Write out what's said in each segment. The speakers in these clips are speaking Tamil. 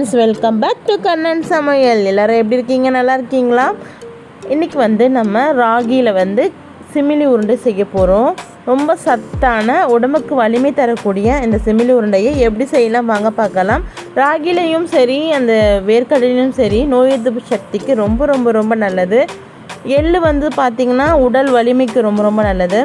Friends, welcome back to Kannan Samayal. எல்லோரும் எப்படி இருக்கீங்க? நல்லா இருக்கீங்களா? இன்றைக்கி நம்ம ராகியில் சிமிலி உருண்டை செய்ய போகிறோம். ரொம்ப சத்தான, உடம்புக்கு வலிமை தரக்கூடிய இந்த சிமிலி உருண்டையை எப்படி செய்யலாம் வாங்க பார்க்கலாம். ராகிலையும் சரி, அந்த வேர்க்கடலையும் சரி, நோய் எதிர்ப்பு சக்திக்கு ரொம்ப ரொம்ப ரொம்ப நல்லது. எள்ளு பார்த்திங்கன்னா உடல் வலிமைக்கு ரொம்ப ரொம்ப நல்லது.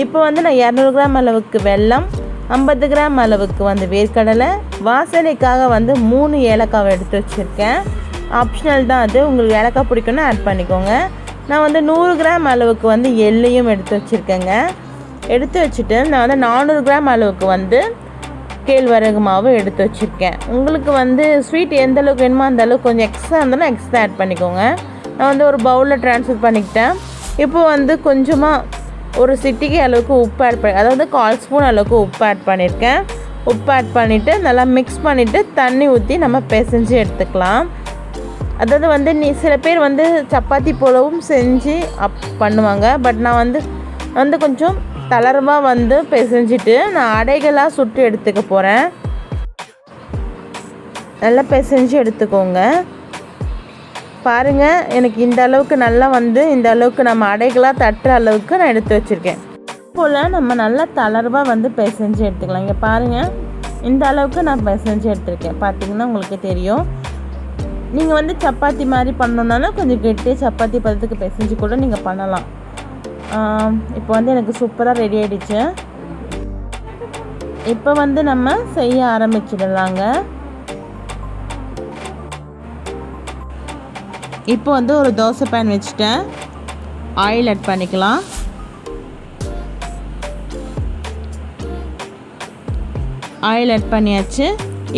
இப்போ நான் 200 கிராம் அளவுக்கு வெல்லம், 50 கிராம் அளவுக்கு வேர்க்கடலை, வாசனைக்காக 3 ஏலக்காவை எடுத்து வச்சுருக்கேன். ஆப்ஷனல் தான் அது, உங்களுக்கு ஏலக்காய் பிடிக்குன்னா ஆட் பண்ணிக்கோங்க. நான் 100 கிராம் அளவுக்கு எள்ளையும் எடுத்து வச்சுருக்கேங்க. எடுத்து வச்சுட்டு நான் 400 கிராம் அளவுக்கு கேழ்வரகு மாவு எடுத்து வச்சுருக்கேன். உங்களுக்கு ஸ்வீட் எந்த அளவுக்கு வேணுமோ அந்த அளவுக்கு கொஞ்சம் எக்ஸ்ட்ரா இருந்தாலும் எக்ஸ்ட்ரா ஆட் பண்ணிக்கோங்க. நான் ஒரு பவுலில் ட்ரான்ஸ்ஃபர் பண்ணிக்கிட்டேன். இப்போ கொஞ்சமாக ஒரு சிட்டிகை அளவுக்கு உப்பு ஆட் பண்ணி, அதாவது 1/4 ஸ்பூன் அளவுக்கு உப்பு ஆட் பண்ணியிருக்கேன். உப்பு ஆட் பண்ணிவிட்டு நல்லா மிக்ஸ் பண்ணிவிட்டு தண்ணி ஊற்றி நம்ம பிசைஞ்சு எடுத்துக்கலாம். அதாவது சில பேர் சப்பாத்தி போலவும் செஞ்சு பண்ணுவாங்க. பட் நான் கொஞ்சம் தளர்வாக பிசைஞ்சிட்டு நான் அடைகளாக சுட்டு எடுத்துக்க போகிறேன். நல்லா பிசைஞ்சு எடுத்துக்கோங்க. பாருங்கள், எனக்கு இந்த அளவுக்கு நல்லா இந்த அளவுக்கு நம்ம அடைகளாக தட்டுற அளவுக்கு நான் எடுத்து வச்சுருக்கேன். போல் நம்ம நல்லா தளர்வாக பிசைஞ்சு எடுத்துக்கலாம். இங்கே பாருங்கள், இந்த அளவுக்கு நான் பிசைஞ்சு எடுத்துருக்கேன். பார்த்திங்கன்னா உங்களுக்கு தெரியும். நீங்கள் சப்பாத்தி மாதிரி பண்ணணுன்னாலும் கொஞ்சம் கெட்டி சப்பாத்தி பதத்துக்கு பிசைஞ்சு கூட நீங்கள் பண்ணலாம். இப்போ எனக்கு சூப்பராக ரெடி ஆகிடுச்சு. இப்போ நம்ம செய்ய ஆரம்பிச்சிடலாங்க. இப்போ ஒரு தோசை பேன் வச்சுட்டேன். ஆயில் ஆட் பண்ணிக்கலாம். ஆயில் ஆட் பண்ணியாச்சு.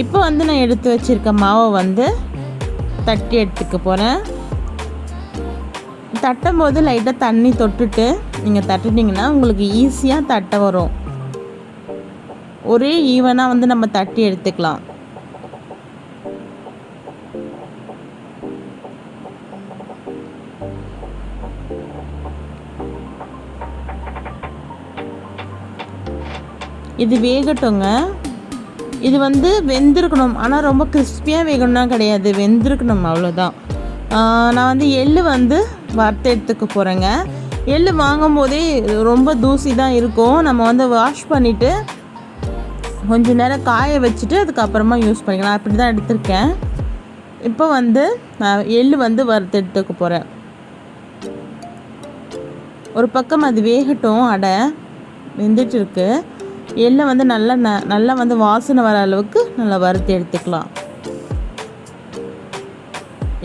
இப்போ நான் எடுத்து வச்சுருக்க மாவை தட்டி எடுத்துக்க போகிறேன். தட்டும் போது லைட்டாக தண்ணி தொட்டுட்டு நீங்கள் தட்டிட்டிங்கன்னா உங்களுக்கு ஈஸியாக தட்ட வரும். ஒரே ஈவனாக நம்ம தட்டி எடுத்துக்கலாம். இது வேகட்டுங்க. இது வெந்திருக்கணும், ஆனால் ரொம்ப கிறிஸ்பியாக வேகணும்னா கிடையாது, வெந்திருக்கணும், அவ்வளோதான். நான் எள்ளு வறுத்து எடுத்துக்க போகிறேங்க. எள்ளு வாங்கும் போதே ரொம்ப தூசி தான் இருக்கும். நம்ம வாஷ் பண்ணிவிட்டு கொஞ்சம் நேரம் காய வச்சுட்டு அதுக்கப்புறமா யூஸ் பண்ணிக்கலாம். அப்படி தான் எடுத்திருக்கேன். இப்போ நான் எள்ளு வறுத்து எடுத்துக்க போகிறேன். ஒரு பக்கம் அது வேகட்டும். அடை வெந்துட்டு இருக்கு. எள்ளை நல்லா வாசனை வர அளவுக்கு நல்லா வறுத்து எடுத்துக்கலாம்.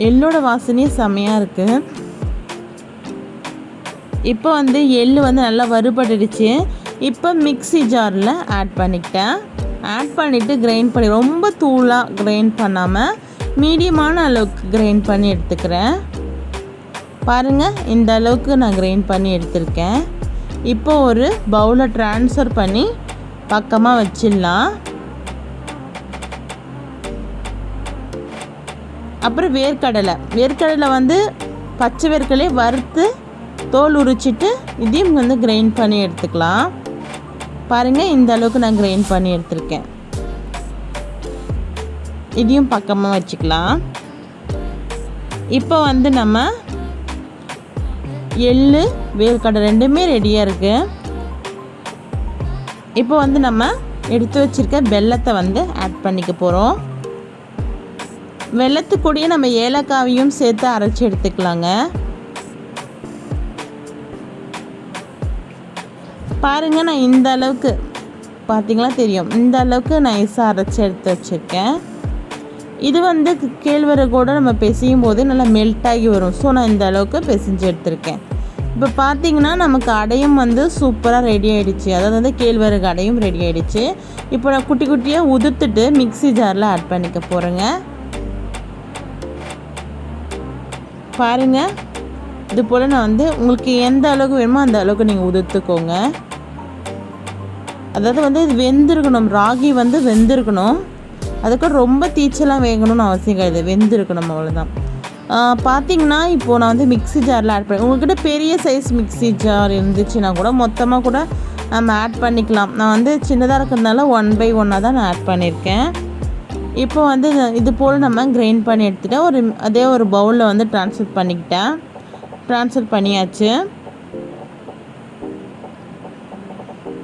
எள்ளோட வாசனையே செம்மையாக இருக்குது. இப்போ எள்ளு நல்லா வறுபட்டுடுச்சு. இப்போ மிக்ஸி ஜாரில் ஆட் பண்ணிக்கிட்டேன். ஆட் பண்ணிவிட்டு கிரைண்ட் பண்ணி, ரொம்ப தூளாக கிரைண்ட் பண்ணாமல் மீடியமான அளவுக்கு கிரைண்ட் பண்ணி எடுத்துக்கிறேன். பாருங்கள், இந்த அளவுக்கு நான் கிரைண்ட் பண்ணி எடுத்திருக்கேன். இப்போ ஒரு பவுலில் ட்ரான்ஸ்ஃபர் பண்ணி பக்கமாக வச்சிடலாம். அப்புறம் வேர்க்கடலை பச்சை வேர்க்கடலையை வறுத்து தோல் உரிச்சிட்டு இதையும் கிரைண்ட் பண்ணி எடுத்துக்கலாம். பாருங்கள், இந்த அளவுக்கு நான் கிரைண்ட் பண்ணி எடுத்திருக்கேன். இதையும் பக்கமாக வச்சுக்கலாம். இப்போ நம்ம எள்ளு வேர்க்கடலை ரெண்டுமே ரெடியாக இருக்குது. இப்போ நம்ம எடுத்து வச்சுருக்க வெல்லத்தை ஆட் பண்ணிக்க போகிறோம். வெல்லத்துக்கூடயே நம்ம ஏலக்காவையும் சேர்த்து அரைச்சி எடுத்துக்கலாங்க. பாருங்கள், நான் இந்த அளவுக்கு, பார்த்திங்களா தெரியும், இந்த அளவுக்கு நைஸாக அரைச்சி எடுத்து வச்சுருக்கேன். இது கேழ்வரகோடு நம்ம பிசையும் போது நல்லா மெல்ட் ஆகி வரும். ஸோ நான் இந்த அளவுக்கு பிசைஞ்சு எடுத்திருக்கேன். இப்போ பார்த்திங்கன்னா நமக்கு அடையும் சூப்பராக ரெடி ஆகிடுச்சு. அதாவது கேழ்வரகு அடையும் ரெடி ஆகிடுச்சு. இப்போ நான் குட்டி குட்டியாக உதுத்துட்டு மிக்ஸி ஜாரில் ஆட் பண்ணிக்க போகிறேங்க. பாருங்கள், இது போல் நான் உங்களுக்கு எந்த அளவுக்கு வேணுமோ அந்த அளவுக்கு நீங்கள் உதுத்துக்கோங்க. அதாவது இது வெந்திருக்கணும், ராகி வெந்திருக்கணும். அதுக்கு ரொம்ப தீச்சலாம் வேகணும்னு அவசியம் கிடையாது, வெந்திருக்கணும், அவ்வளோதான். பார்த்திங்கன்னா இப்போது நான் மிக்ஸி ஜாரில் ஆட் பண்ணி, உங்கள்கிட்ட பெரிய சைஸ் மிக்ஸி ஜார் இருந்துச்சுன்னா கூட மொத்தமாக கூட நம்ம ஆட் பண்ணிக்கலாம். நான் சின்னதாக இருக்கிறதுனால 1/1 தான் நான் ஆட் பண்ணியிருக்கேன். இப்போ வந்து இது போல் நம்ம கிரைண்ட் பண்ணி எடுத்துகிட்டு அதே ஒரு பவுலில் வந்து ட்ரான்ஸ்ஃபர் பண்ணியாச்சு.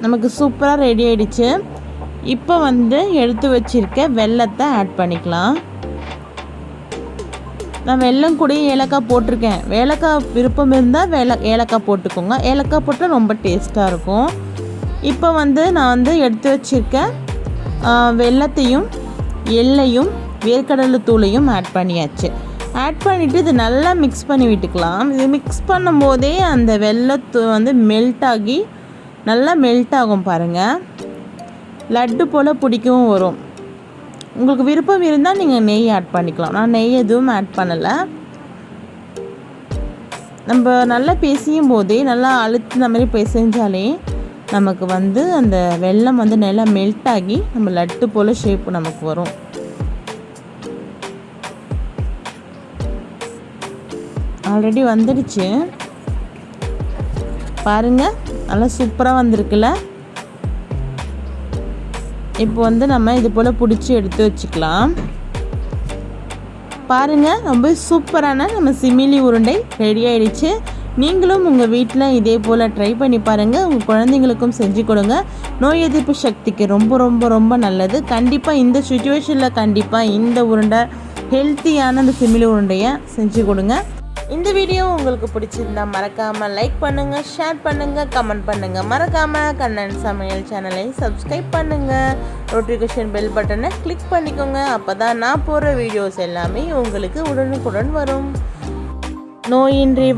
நமக்கு சூப்பராக ரெடி ஆகிடுச்சு. இப்போ வந்து எடுத்து வச்சுருக்க வெல்லத்தை ஆட் பண்ணிக்கலாம். நான் வெல்லம் கூட ஏலக்காய் போட்டிருக்கேன். ஏலக்காய் விருப்பம் இருந்தால் ஏலக்காய் போட்டுக்கோங்க. ஏலக்காய் போட்டால் ரொம்ப டேஸ்ட்டாக இருக்கும். இப்போ வந்து நான் வந்து எடுத்து வச்சுருக்க வெல்லத்தையும் எள்ளையும் வேர்க்கடலை தூளையும் ஆட் பண்ணியாச்சு. ஆட் பண்ணிவிட்டு இது நல்லா மிக்ஸ் பண்ணி விட்டுக்கலாம். இது மிக்ஸ் பண்ணும்போதே அந்த வெல்லத்து வந்து நல்லா மெல்ட் ஆகும் பாருங்கள். லட்டு போல் பிடிக்கவும் வரும். உங்களுக்கு விருப்பம் இருந்தால் நீங்கள் நெய் ஆட் பண்ணிக்கலாம். நான் நெய் எதுவும் ஆட் பண்ணலை. நம்ம நல்லா பிசையும் போதே நல்லா அழுத்தின மாதிரி பிசைஞ்சாலே நமக்கு வந்து அந்த வெல்லம் வந்து நல்லா மெல்ட் ஆகி நம்ம லட்டு போல் ஷேப் நமக்கு வரும். ஆல்ரெடி வந்துடுச்சு பாருங்கள், நல்லா சூப்பராக வந்திருக்குல்ல. இப்போ வந்து நம்ம இது போல் பிடிச்சி எடுத்து வச்சுக்கலாம். பாருங்கள், ரொம்ப சூப்பரான நம்ம சிமிலி உருண்டை ரெடி ஆகிடுச்சு. நீங்களும் உங்கள் வீட்டில் இதே போல் ட்ரை பண்ணி பாருங்கள். உங்கள் குழந்தைங்களுக்கும் செஞ்சு கொடுங்க. நோய் எதிர்ப்பு சக்திக்கு ரொம்ப ரொம்ப ரொம்ப நல்லது. கண்டிப்பாக இந்த சுச்சுவேஷனில் கண்டிப்பாக இந்த உருண்டை ஹெல்த்தியான அந்த சிமிலி உருண்டையை செஞ்சு கொடுங்க. இந்த வீடியோ உங்களுக்கு பிடிச்சிருந்தா மறக்காமல் லைக் பண்ணுங்கள், ஷேர் பண்ணுங்கள், கமெண்ட் பண்ணுங்கள். மறக்காமல் கண்ணன் சமையல் சேனலை சப்ஸ்கிரைப் பண்ணுங்கள். நோட்டிஃபிகேஷன் பெல் பட்டனை கிளிக் பண்ணிக்கோங்க. அப்போ தான் நான் போகிற வீடியோஸ் எல்லாமே உங்களுக்கு உடனுக்குடன் வரும். நோயின்றி